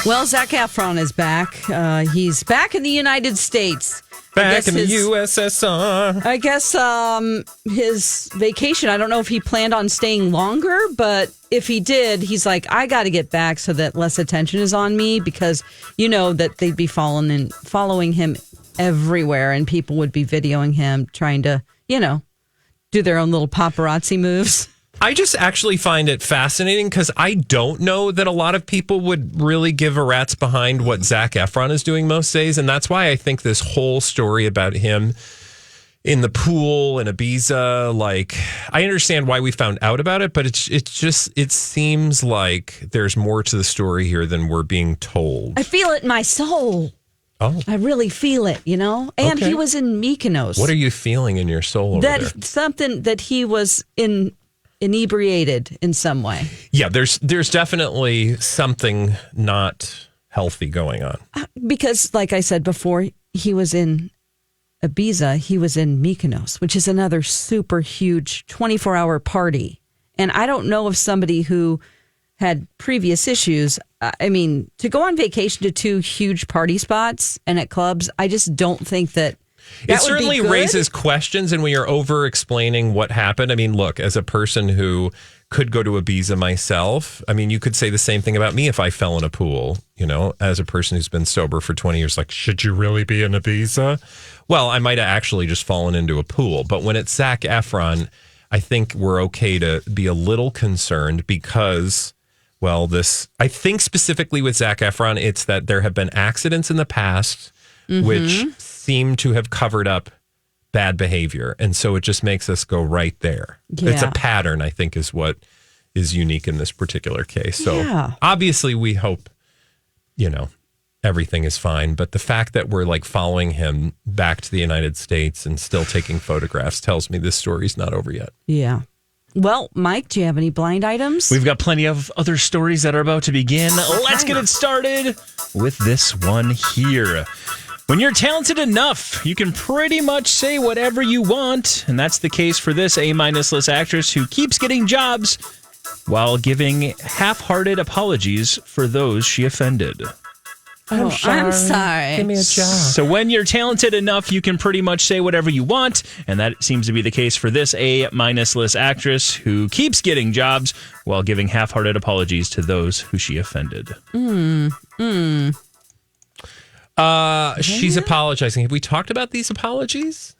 Well, Zac Efron is back. He's back in the United States. Back in the USSR. I guess his vacation, I don't know if he planned on staying longer, but if he did, he's like, I got to get back so that less attention is on me, because you know that they'd be following him everywhere and people would be videoing him trying to, do their own little paparazzi moves. I just actually find it fascinating because I don't know that a lot of people would really give a rat's behind what Zac Efron is doing most days. And that's why I think this whole story about him in the pool in Ibiza, like, I understand why we found out about it, but it seems like there's more to the story here than we're being told. I feel it in my soul. Oh, I really feel it, And Okay. he was in Mykonos. What are you feeling in your soul over there? Something that he was inebriated in some way. Yeah, there's definitely something not healthy going on. Because, like I said before, he was in Ibiza, he was in Mykonos, which is another super huge 24-hour party. And I don't know if somebody who had previous issues, to go on vacation to two huge party spots and at clubs, I just don't think that it certainly raises questions, and when you're over-explaining what happened, look, as a person who could go to Ibiza myself, you could say the same thing about me if I fell in a pool, as a person who's been sober for 20 years, like, should you really be in Ibiza? Well, I might have actually just fallen into a pool. But when it's Zac Efron, I think we're okay to be a little concerned because, well, I think specifically with Zac Efron, it's that there have been accidents in the past which seem to have covered up bad behavior. And so it just makes us go right there. Yeah. It's a pattern, I think, is what is unique in this particular case. So obviously we hope, everything is fine. But the fact that we're like following him back to the United States and still taking photographs tells me this story's not over yet. Yeah. Well, Mike, do you have any blind items? We've got plenty of other stories that are about to begin. Let's get it started with this one here. When you're talented enough, you can pretty much say whatever you want. And that's the case for this A-list actress who keeps getting jobs while giving half-hearted apologies for those she offended. I'm sorry. Give me a job. So when you're talented enough, you can pretty much say whatever you want. And that seems to be the case for this A-list actress who keeps getting jobs while giving half-hearted apologies to those who she offended. She's apologizing. Have we talked about these apologies?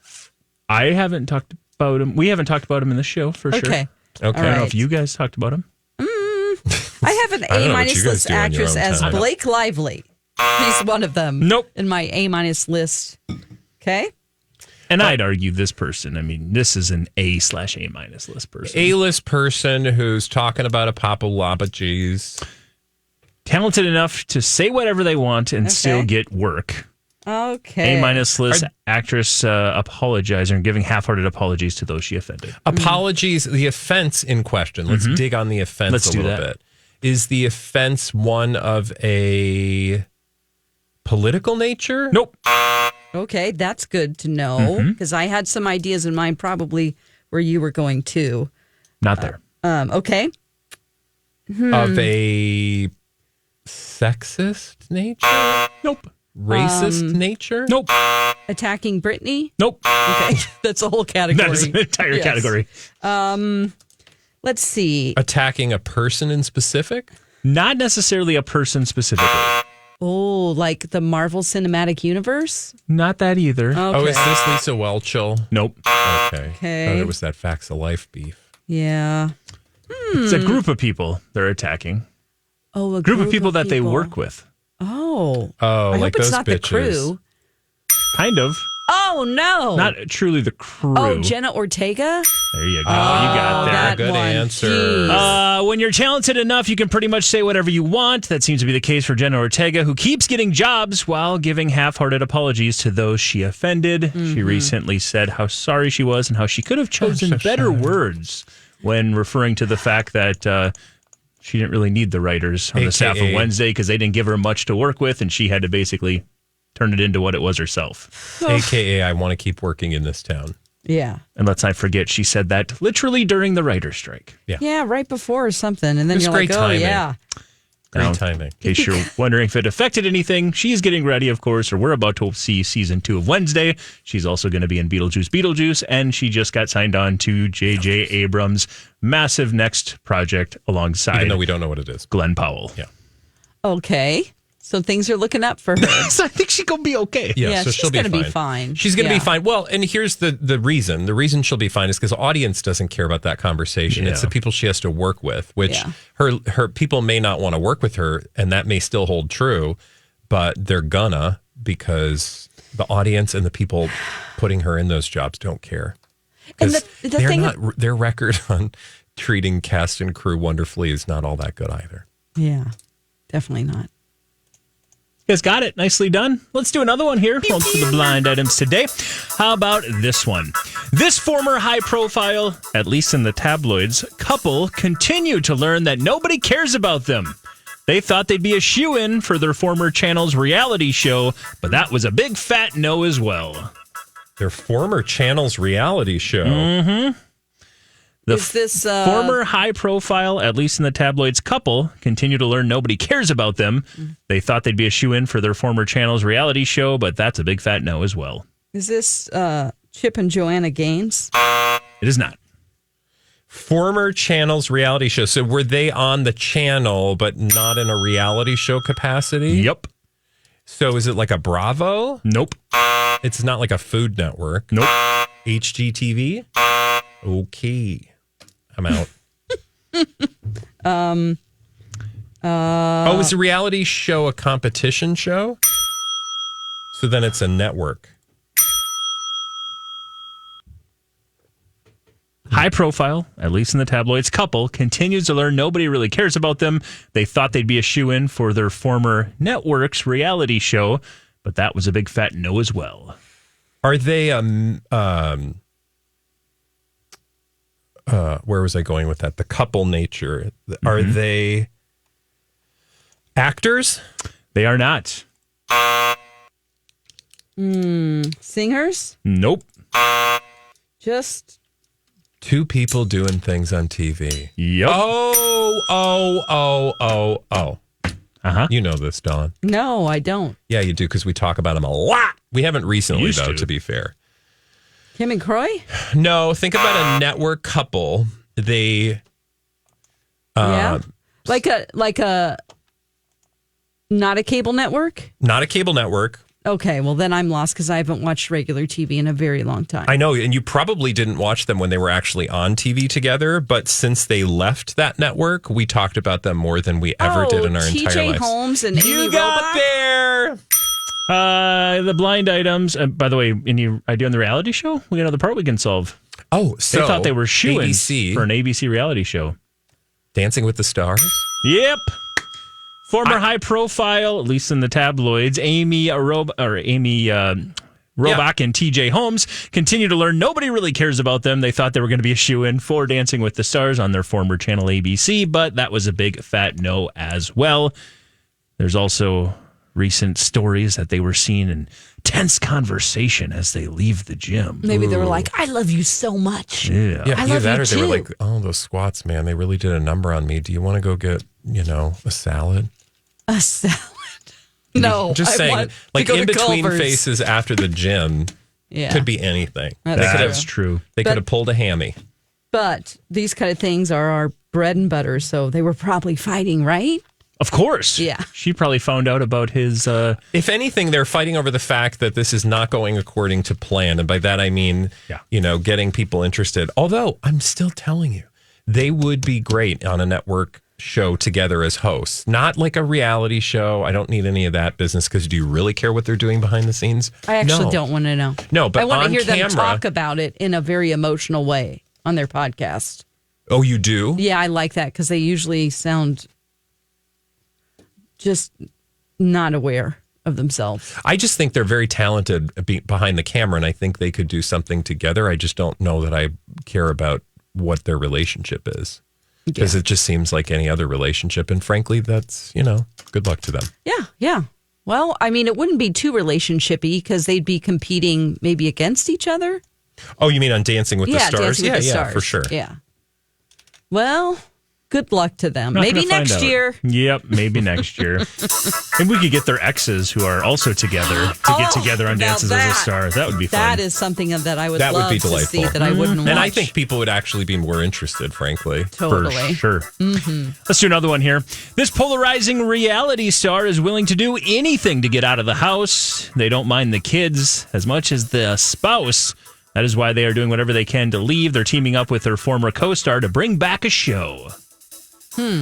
I haven't talked about them. We haven't talked about them in the show for sure. Okay. I don't know if you guys talked about them. I have an A-list actress as Blake Lively. He's one of them. Nope. In my A- list. Okay. And I'd argue this person, this is an A/A- list person. A-list person who's talking about a apologies. Talented enough to say whatever they want and still get work. Okay. A-list actress apologizing and giving half-hearted apologies to those she offended. Apologies, the offense in question. Let's dig on the offense a little bit. Is the offense one of a political nature? Nope. Okay, that's good to know because I had some ideas in mind probably where you were going to. Not there. Okay. Of a sexist nature? Nope. Racist nature? Nope. Attacking Britney? Nope. Okay, that's a whole category. That is an entire category. Let's see. Attacking a person in specific? Not necessarily a person specifically. Oh, like the Marvel Cinematic Universe? Not that either. Okay. Oh, is this Lisa Whelchel? Nope. Okay. Okay. Thought it was that Facts of Life beef. Yeah. It's a group of people they're attacking. Oh, a Group of people that they work with. Oh. Oh, I like hope it's those not bitches. the crew. Kind of. Oh, no. Not truly the crew. Oh, Jenna Ortega? There you go. You got there. that Good one. answer. Jeez. When you're talented enough, you can pretty much say whatever you want. That seems to be the case for Jenna Ortega, who keeps getting jobs while giving half-hearted apologies to those she offended. She recently said how sorry she was and how she could have chosen better words when referring to the fact that she didn't really need the writers on the staff of Wednesday because they didn't give her much to work with, and she had to basically turn it into what it was herself. AKA, I want to keep working in this town. Yeah. And let's not forget, she said that literally during the writer's strike. Yeah, right before or something. And then It was you're great like, timing. oh, yeah. Great timing. In case you're wondering if it affected anything, she's getting ready, of course, or we're about to see season 2 of Wednesday. She's also going to be in Beetlejuice, and she just got signed on to J.J. Abrams' massive next project alongside. Even though we don't know what it is. Glenn Powell. Yeah. Okay. So things are looking up for her. So I think she's going to be okay. Yeah, so she's she'll going to be fine. She's going to be fine. Well, and here's the reason. The reason she'll be fine is because the audience doesn't care about that conversation. Yeah. It's the people she has to work with, which her people may not want to work with her, and that may still hold true, but they're gonna, because the audience and the people putting her in those jobs don't care. And Their record on treating cast and crew wonderfully is not all that good either. Yeah, definitely not. You guys got it. Nicely done. Let's do another one here. On to the blind items today. How about this one? This former high-profile, at least in the tabloids, couple continue to learn that nobody cares about them. They thought they'd be a shoo-in for their former channel's reality show, but that was a big fat no as well. Their former channel's reality show. Mm-hmm. Is this former high-profile, at least in the tabloids, couple continue to learn nobody cares about them. They thought they'd be a shoo-in for their former channel's reality show, but that's a big fat no as well. Is this Chip and Joanna Gaines? It is not. Former channel's reality show. So were they on the channel, but not in a reality show capacity? Yep. So is it like a Bravo? Nope. It's not like a Food Network? Nope. HGTV? Okay. I'm out. Is a reality show a competition show? So then it's a network. High profile, at least in the tabloids, couple continues to learn nobody really cares about them. They thought they'd be a shoo-in for their former network's reality show, but that was a big fat no as well. Are they where was I going with that? The couple nature. Are they actors? They are not. Singers? Nope. Just two people doing things on TV. Yep. Oh. Uh-huh. You know this, Dawn. no, I don't. Yeah, you do, because we talk about them a lot. We haven't recently, Used though, to. to be fair. Kim and Croy? No, think about a network couple. They, Yeah. Like a not a cable network? not a cable network. Okay, well then I'm lost because I haven't watched regular TV in a very long time. I know, and you probably didn't watch them when they were actually on TV together, but since they left that network, we talked about them more than we ever did in our entire TJ lives. Holmes and Amy You got Robach? there. The blind items. By the way, any idea on the reality show? We got another part we can solve. Oh, so They thought they were shoo-ins ABC, for an ABC reality show. Dancing with the Stars. Yep. Former high profile, at least in the tabloids, Amy Robach and TJ Holmes continue to learn nobody really cares about them. They thought they were going to be a shoo-in for Dancing with the Stars on their former channel ABC, but that was a big fat no as well. There's also recent stories that they were seen in tense conversation as they leave the gym. Maybe they were like, I love you so much. Yeah. Yeah, I either love that you or they were too. like, oh, those squats, man, they really did a number on me. Do you want to go get, a salad? A salad. No. Just I saying, want to like go in to between Culver's. faces after the gym Yeah. could be anything. That's True. They But- could have pulled a hammy. But these kind of things are our bread and butter, so they were probably fighting, right? Of course. Yeah. She probably found out about his... If anything, they're fighting over the fact that this is not going according to plan. And by that, I mean, getting people interested. Although I'm still telling you, they would be great on a network show together as hosts, not like a reality show. I don't need any of that business, because do you really care what they're doing behind the scenes? I actually No. don't want to know. No, but I want to on hear them camera- talk about it in a very emotional way on their podcast. Oh, you do? Yeah, I like that because they usually sound just not aware of themselves. I just think they're very talented behind the camera, and I think they could do something together. I just don't know that I care about what their relationship is, because it just seems like any other relationship. And frankly, that's, good luck to them. Yeah. Well, I mean, it wouldn't be too relationship-y because they'd be competing maybe against each other. Oh, you mean on Dancing with the Stars? Dancing with the Stars. For sure. Yeah. Well, Good luck to them. Not Maybe gonna find next out. year. Yep, maybe next year. And we could get their exes who are also together to get together on now Dances as a Star. That would be fun. That is something that I would That would love be to delightful. see that I wouldn't watch. And I think people would actually be more interested, frankly. Totally. For sure. Let's do another one here. This polarizing reality star is willing to do anything to get out of the house. They don't mind the kids as much as the spouse. That is why they are doing whatever they can to leave. They're teaming up with their former co-star to bring back a show.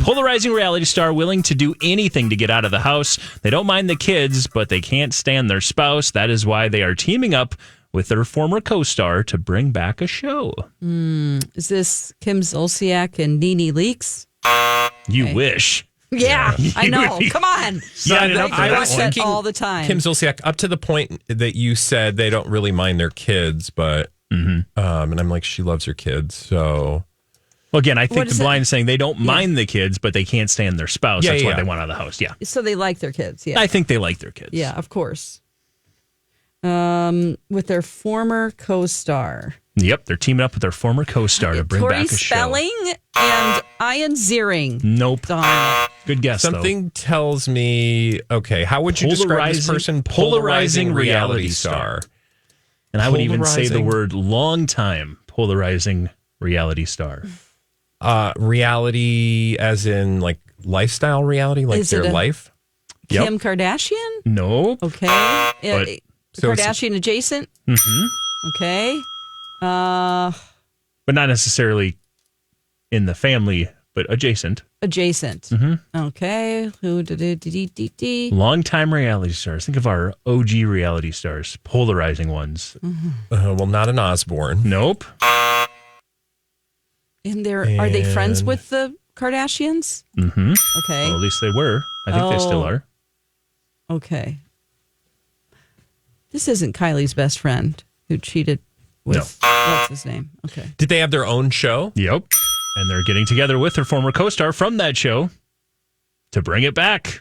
Polarizing reality star willing to do anything to get out of the house. They don't mind the kids, but they can't stand their spouse. That is why they are teaming up with their former co-star to bring back a show. Is this Kim Zolciak and Nene Leakes? You wish. Yeah, I know. would- Come on. Signing up for I that watch one. that all the time. Kim Zolciak, up to the point that you said they don't really mind their kids, but and I'm like, she loves her kids, so Well, again, I think What the is it? blind is saying they don't mind the kids, but they can't stand their spouse. Yeah, That's why yeah. they want out of the house. Yeah. So they like their kids. Yeah. I think they like their kids. Yeah, of course. With their former co-star. Yep. They're teaming up with their former co-star to bring Tori back a show. Spelling and Ian Ziering. Nope. Darn it. Good guess, something tells me, okay, how would you describe this person? Polarizing reality star. And I would even say the Polarizing. word long time polarizing reality star. Reality as in like lifestyle reality, like Is it their a- life? Yep. Kim Kardashian? No. Okay. But- so it's- Kardashian adjacent? Mm-hmm. Okay. But not necessarily in the family, but adjacent. Adjacent. Okay. Who did it? Longtime reality stars. Think of our OG reality stars, polarizing ones. Well, not an Osborne. Nope. And are they friends And- with the Kardashians? Mm-hmm. Okay. Well, at least they were. I think they still Oh. are. Okay. This isn't Kylie's best friend who cheated with what's his name? Okay. Did they have their own show? Yep. And they're getting together with their former co-star from that show to bring it back.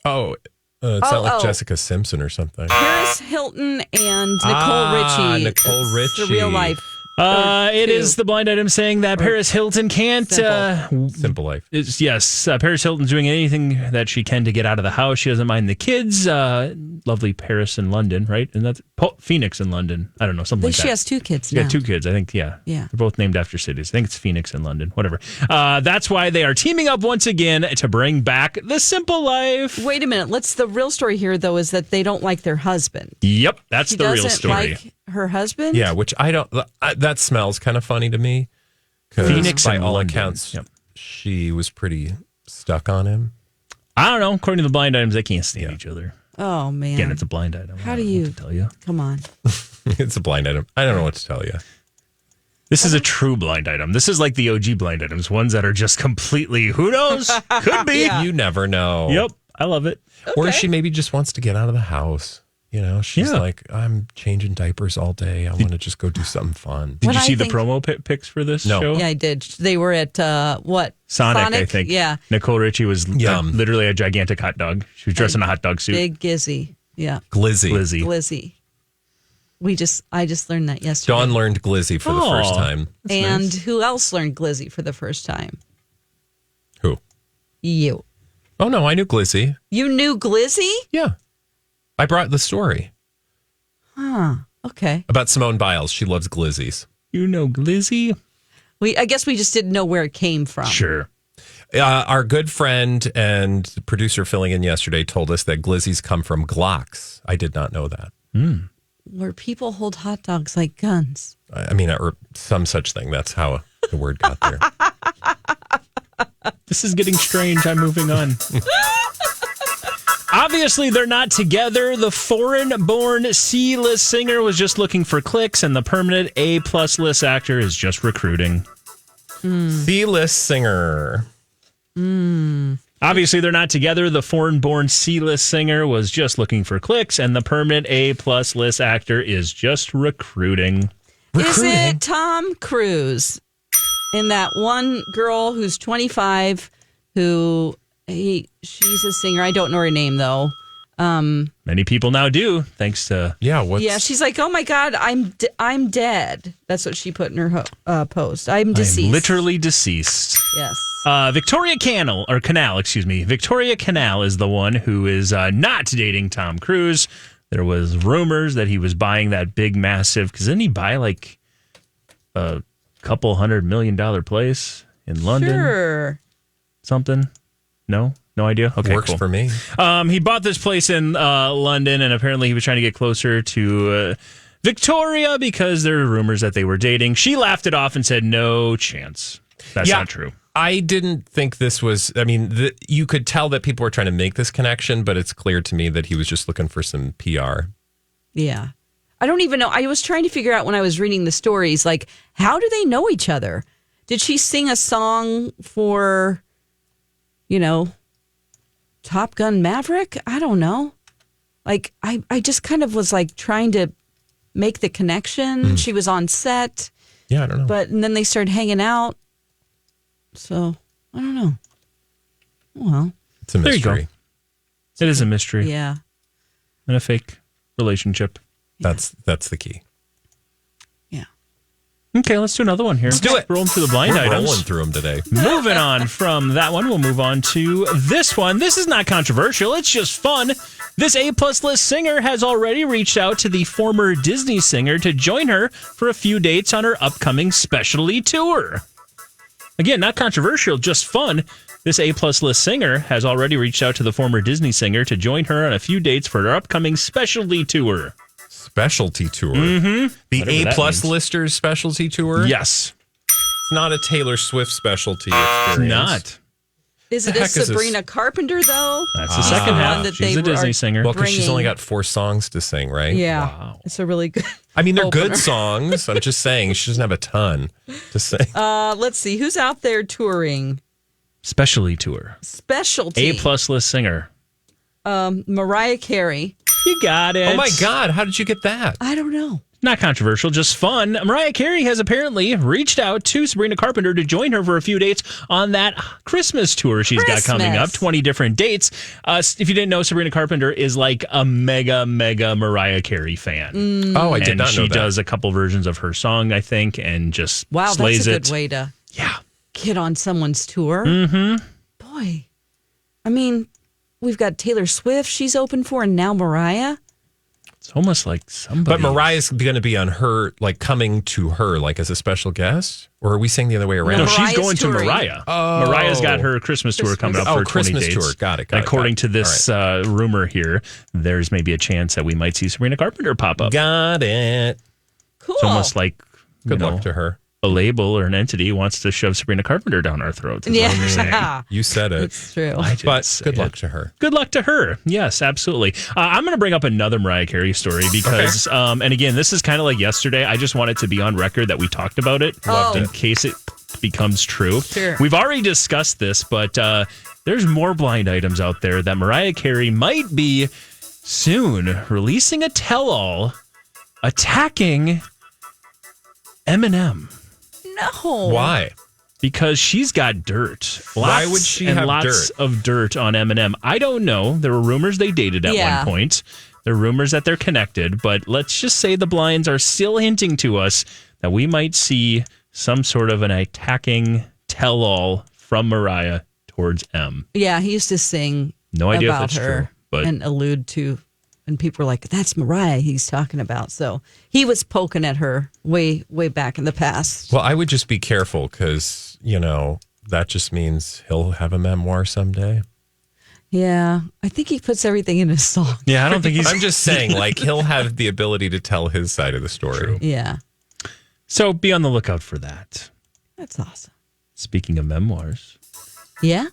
Oh, it's not like oh. Jessica Simpson or something. Paris Hilton and Nicole Richie. Nicole It's Richie. The real life. It two. is the blind item saying that Paris Hilton can't. Simple. Simple life. Yes, Paris Hilton's doing anything that she can to get out of the house. She doesn't mind the kids. Lovely Paris in London, right? And that's Phoenix in London. I don't know, something like that. She has two kids She now. got two kids, I think. Yeah. Yeah. They're both named after cities. I think it's Phoenix and London, whatever. That's why they are teaming up once again to bring back the simple life. Wait a minute. The real story here, though, is that they don't like their husband. Yep, that's She the real doesn't story. like her husband? Yeah, which I don't. That smells kind of funny to me. 'Cause Phoenix by and all London. accounts, Yep. she was pretty stuck on him. I don't know. According to the blind items, they can't stand each other. Oh, man. Again, it's a blind item. How I do don't know you- what to tell you? Come on. It's a blind item. I don't know what to tell you. This is a true blind item. This is like the OG blind items, ones that are just completely, who knows? Could be. You never know. Yep, I love it. Or she maybe just wants to get out of the house. You know, she's Yeah. like, I'm changing diapers all day. I want to just go do something fun. Did What you I see the think- promo pics for this No. show? Yeah, I did. They were at, what? Sonic, I think. Yeah. Nicole Richie was Yum. literally a gigantic hot dog. She was dressed in a hot dog suit. Big Gizzy. Yeah. Glizzy. Lizzie. Glizzy. I just learned that yesterday. Dawn learned Glizzy for the first Aw. time. And who else learned Glizzy for the first time? Who? You. Oh, no, I knew Glizzy. You knew Glizzy? Yeah. I brought the story Okay. about Simone Biles. She loves Glizzies. You know Glizzy? I guess we just didn't know where it came from. Sure. Our good friend and producer filling in yesterday told us that Glizzies come from Glocks. I did not know that. Where people hold hot dogs like guns. I mean, or some such thing. That's how the word got there. This is getting strange. I'm moving on. Obviously, they're not together. The foreign-born C-list singer was just looking for clicks, and the permanent A-plus list actor is just recruiting. C-list singer. Obviously, they're not together. The foreign-born C-list singer was just looking for clicks, and the permanent A-plus list actor is just recruiting. Is it Tom Cruise? And that one girl who's 25 who she's a singer. I don't know her name though. Many people now do, thanks to... Yeah, she's like, "Oh my God, I'm dead." That's what she put in her post. I'm deceased. I'm literally deceased. Yes. Victoria Canal, Victoria Canal is the one who is not dating Tom Cruise. There was rumors that he was buying that big, massive, because didn't he buy like a couple $100 million place in London? Sure. Something? No idea. Okay, Works cool. for me. He bought this place in London, and apparently he was trying to get closer to Victoria because there were rumors that they were dating. She laughed it off and said, "No chance. That's not true." I didn't think this was, I mean, you could tell that people were trying to make this connection, but it's clear to me that he was just looking for some PR. Yeah. I don't even know. I was trying to figure out when I was reading the stories, like, how do they know each other? Did she sing a song for, Top Gun Maverick? I don't know. Like, I just kind of was like trying to make the connection. She was on set. Yeah, I don't know. And then they started hanging out. So, I don't know. Well, It's a There you go. mystery. It is a mystery yeah. and a fake relationship. That's the key. Yeah. Okay, let's do another one here. Let's do it. Rolling through the blind We're items. rolling through them today. Moving on from that one, we'll move on to this one. This is not controversial. It's just fun. This A-plus list singer has already reached out to the former Disney singer to join her for a few dates on her upcoming specialty tour. Again, not controversial, just fun. This A-plus list singer has already reached out to the former Disney singer to join her on a few dates for her upcoming specialty tour. Specialty tour. Mm-hmm. The Whatever that A-plus means. listers specialty tour? Yes. It's not a Taylor Swift specialty experience. Not. Is it The a heck is this? Sabrina Carpenter, though? That's the second half. one that She's they a Disney are- singer. Well, because she's only Bringing- got 4 songs to sing, right? Yeah. Wow. It's a really good. I mean, they're opener. good songs. I'm just saying she doesn't have a ton to sing. Let's see. Who's out there touring? Specialty tour. Specialty. A-plus list singer. Mariah Carey. You got it. Oh, my God. How did you get that? I don't know. Not controversial, just fun. Mariah Carey has apparently reached out to Sabrina Carpenter to join her for a few dates on that Christmas tour she's got coming up. Christmas. 20 different dates. If you didn't know, Sabrina Carpenter is like a mega Mariah Carey fan. Oh, I did And not know she that. does a couple versions of her song, I think, and just Wow, slays that's a good it. way to Yeah. get on someone's tour. Mm-hmm. Boy, I mean, we've got Taylor Swift. She's open for, and now Mariah. It's almost like somebody. But Mariah's going to be on her, like coming to her, like as a special guest? Or are we saying the other way around? No, Mariah's she's going touring. to Mariah. Oh. Mariah's got her Christmas tour coming up for 20 Christmas dates. tour. Got it. And according to this rumor here, there's maybe a chance that we might see Sabrina Carpenter pop up. Got it. Cool. It's almost like Good luck to her. a label or an entity wants to shove Sabrina Carpenter down our throats. is what I'm saying. Yeah. You said it. It's true. I didn't But say good it. luck to her. Good luck to her. Yes, absolutely. I'm going to bring up another Mariah Carey story because, and again, this is kind of like yesterday. I just want it to be on record that we talked about it in case it becomes true. Sure. We've already discussed this, but there's more blind items out there that Mariah Carey might be soon releasing a tell-all attacking Eminem. No. Why? Because she's got dirt. Why would she have lots dirt? of dirt on Eminem? I don't know. There were rumors they dated at Yeah. one point. There are rumors that they're connected, but let's just say the blinds are still hinting to us that we might see some sort of an attacking tell-all from Mariah towards M. Yeah, he used to sing No idea if about that's her true, but and allude to, and people were like, "That's Mariah he's talking about." So he was poking at her way back in the past. Well, I would just be careful because, that just means he'll have a memoir someday. Yeah, I think he puts everything in his song. yeah, I don't think he's. I'm just saying, like, he'll have the ability to tell his side of the story. True. Yeah, So be on the lookout for that. that's awesome. Speaking of memoirs. Yeah.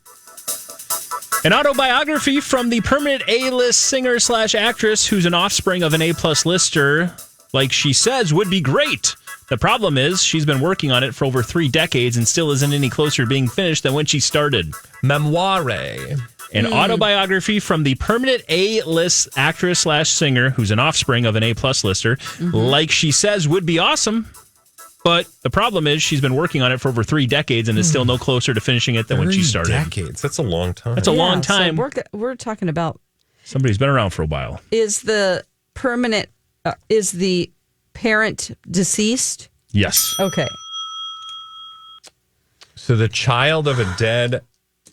An autobiography from the permanent A-list singer/actress who's an offspring of an A-plus lister, like she says, would be great. The problem is she's been working on it for over 3 decades and still isn't any closer to being finished than when she started. Memoire. An autobiography from the permanent A-list actress/singer who's an offspring of an A-plus lister, like she says, would be awesome. But the problem is she's been working on it for over 3 decades and is still no closer to finishing it than when she 3 started. decades. That's a long time. That's a long time. So we're talking about Somebody's been around for a while. is the parent deceased? Yes. Okay. So the child of a dead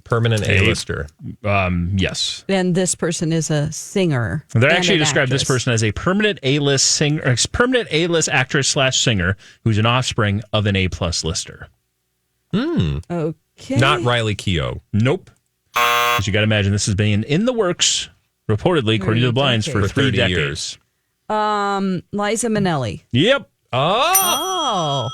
permanent A-lister. Yes. And this person is a singer. They and actually an describe this actress. person as a permanent A-list singer, permanent A-list actress / singer who's an offspring of an A+ lister. Okay. Not Riley Keough. Nope. Because you got to imagine this has been in the works, reportedly, according to the blinds, for 30 3 years. Liza Minnelli. Yep. Oh.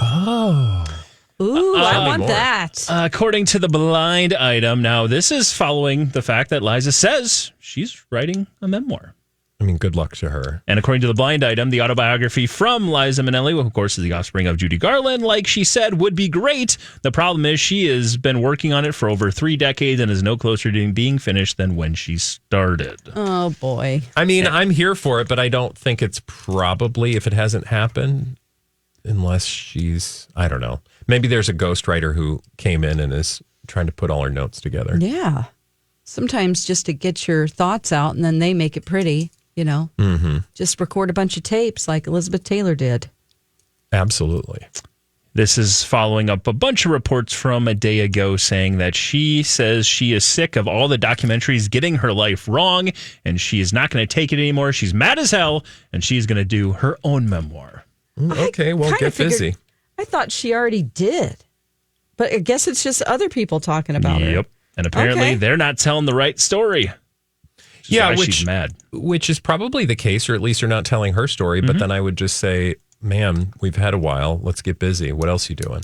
Ooh, I want more. that. According to the blind item, now this is following the fact that Liza says she's writing a memoir. I mean, good luck to her. And according to the blind item, the autobiography from Liza Minnelli, who of course is the offspring of Judy Garland, like she said, would be great. The problem is she has been working on it for over 3 decades and is no closer to being finished than when she started. Oh, boy. I mean, I'm here for it, but I don't think it's probably, if it hasn't happened, unless she's, I don't know. Maybe there's a ghostwriter who came in and is trying to put all her notes together. Yeah. Sometimes just to get your thoughts out and then they make it pretty, you know. Mm-hmm. Just record a bunch of tapes like Elizabeth Taylor did. Absolutely. This is following up a bunch of reports from a day ago saying that she says she is sick of all the documentaries getting her life wrong and she is not going to take it anymore. She's mad as hell and she's going to do her own memoir. Okay, well, Kinda get busy. I thought she already did. But I guess it's just other people talking about her. Yep. And apparently Okay. they're not telling the right story. Yeah, she's mad. Which is probably the case, or at least you're not telling her story. But then I would just say, ma'am, we've had a while. Let's get busy. What else are you doing?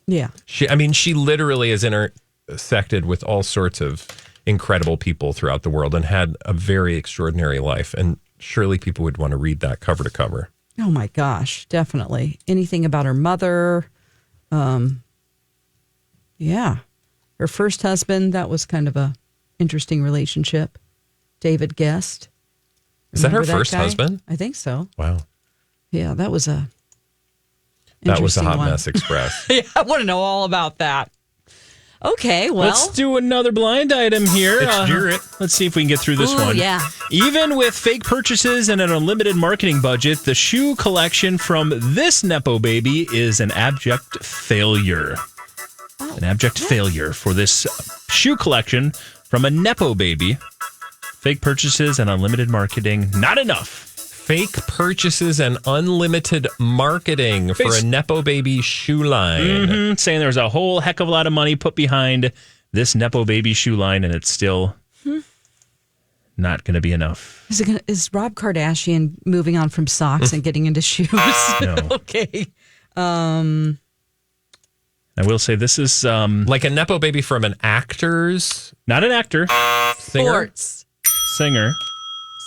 Yeah. She literally is intersected with all sorts of incredible people throughout the world and had a very extraordinary life. And surely people would want to read that cover to cover. Oh, my gosh. Definitely. Anything about her mother. Yeah. Her first husband, that was kind of a interesting relationship. David Guest. Is that her Remember first guy? husband? I think so. Wow. Yeah, that was a That was a interesting hot one. mess express. Yeah, I want to know all about that. Okay, well. Let's do another blind item here. Let's see if we can get through this Ooh, one. yeah. Even with fake purchases and an unlimited marketing budget, the shoe collection from this Nepo baby is an abject failure. An abject failure for this shoe collection from a Nepo baby. Fake purchases and unlimited marketing, not enough. Fake purchases and unlimited marketing for a Nepo baby shoe line. Saying there's a whole heck of a lot of money put behind this Nepo baby shoe line, and it's still not going to be enough. Is Rob Kardashian moving on from socks and getting into shoes? No. Okay. I will say this is Like a Nepo baby from an actor's not an actor, singer. Sports. singer.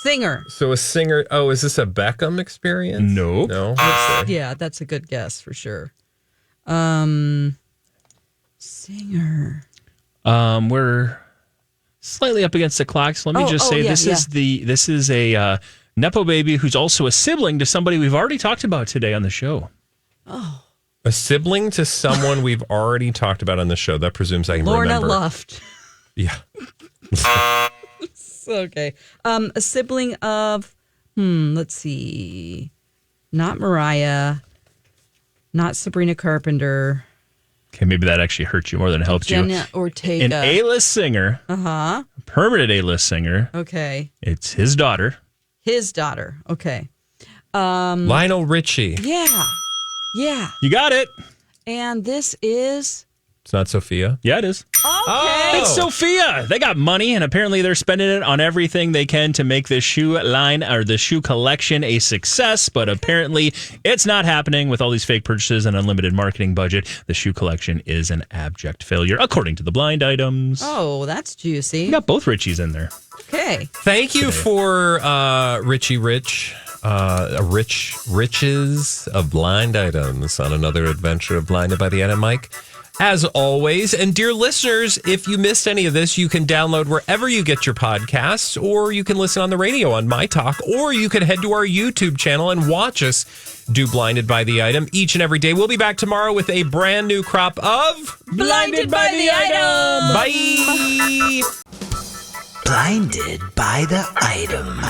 Singer. So a singer. Oh, is this a Beckham experience? Nope. No. Let's see. Yeah, that's a good guess for sure. Singer. We're slightly up against the clock, so let me just say this is a Nepo baby who's also a sibling to somebody we've already talked about today on the show. A sibling to someone we've already talked about on the show. That presumes I can Lorna remember. Luft. Yeah. Okay. A sibling of, let's see. Not Mariah. Not Sabrina Carpenter. Okay, maybe that actually hurts you more than it helps you. Jenna Ortega. An A-list singer, Uh-huh. permanent A-list singer. Okay. It's his daughter. His daughter. Okay. Lionel Richie. Yeah. Yeah. You got it. And this is... It's not Sophia. Yeah, it is. Okay. It's Sophia. They got money, and apparently they're spending it on everything they can to make this shoe line or the shoe collection a success. But apparently, it's not happening with all these fake purchases and unlimited marketing budget. The shoe collection is an abject failure, according to the blind items. Oh, that's juicy. You got both Richies in there. Okay. Thank you for Richie Rich. Riches of blind items on another adventure of Blinded by the Item Mike. As always, and dear listeners, if you missed any of this, you can download wherever you get your podcasts, or you can listen on the radio on My Talk, or you can head to our YouTube channel and watch us do Blinded by the Item each and every day. We'll be back tomorrow with a brand new crop of Blinded by the Item. Bye. Blinded by the Item.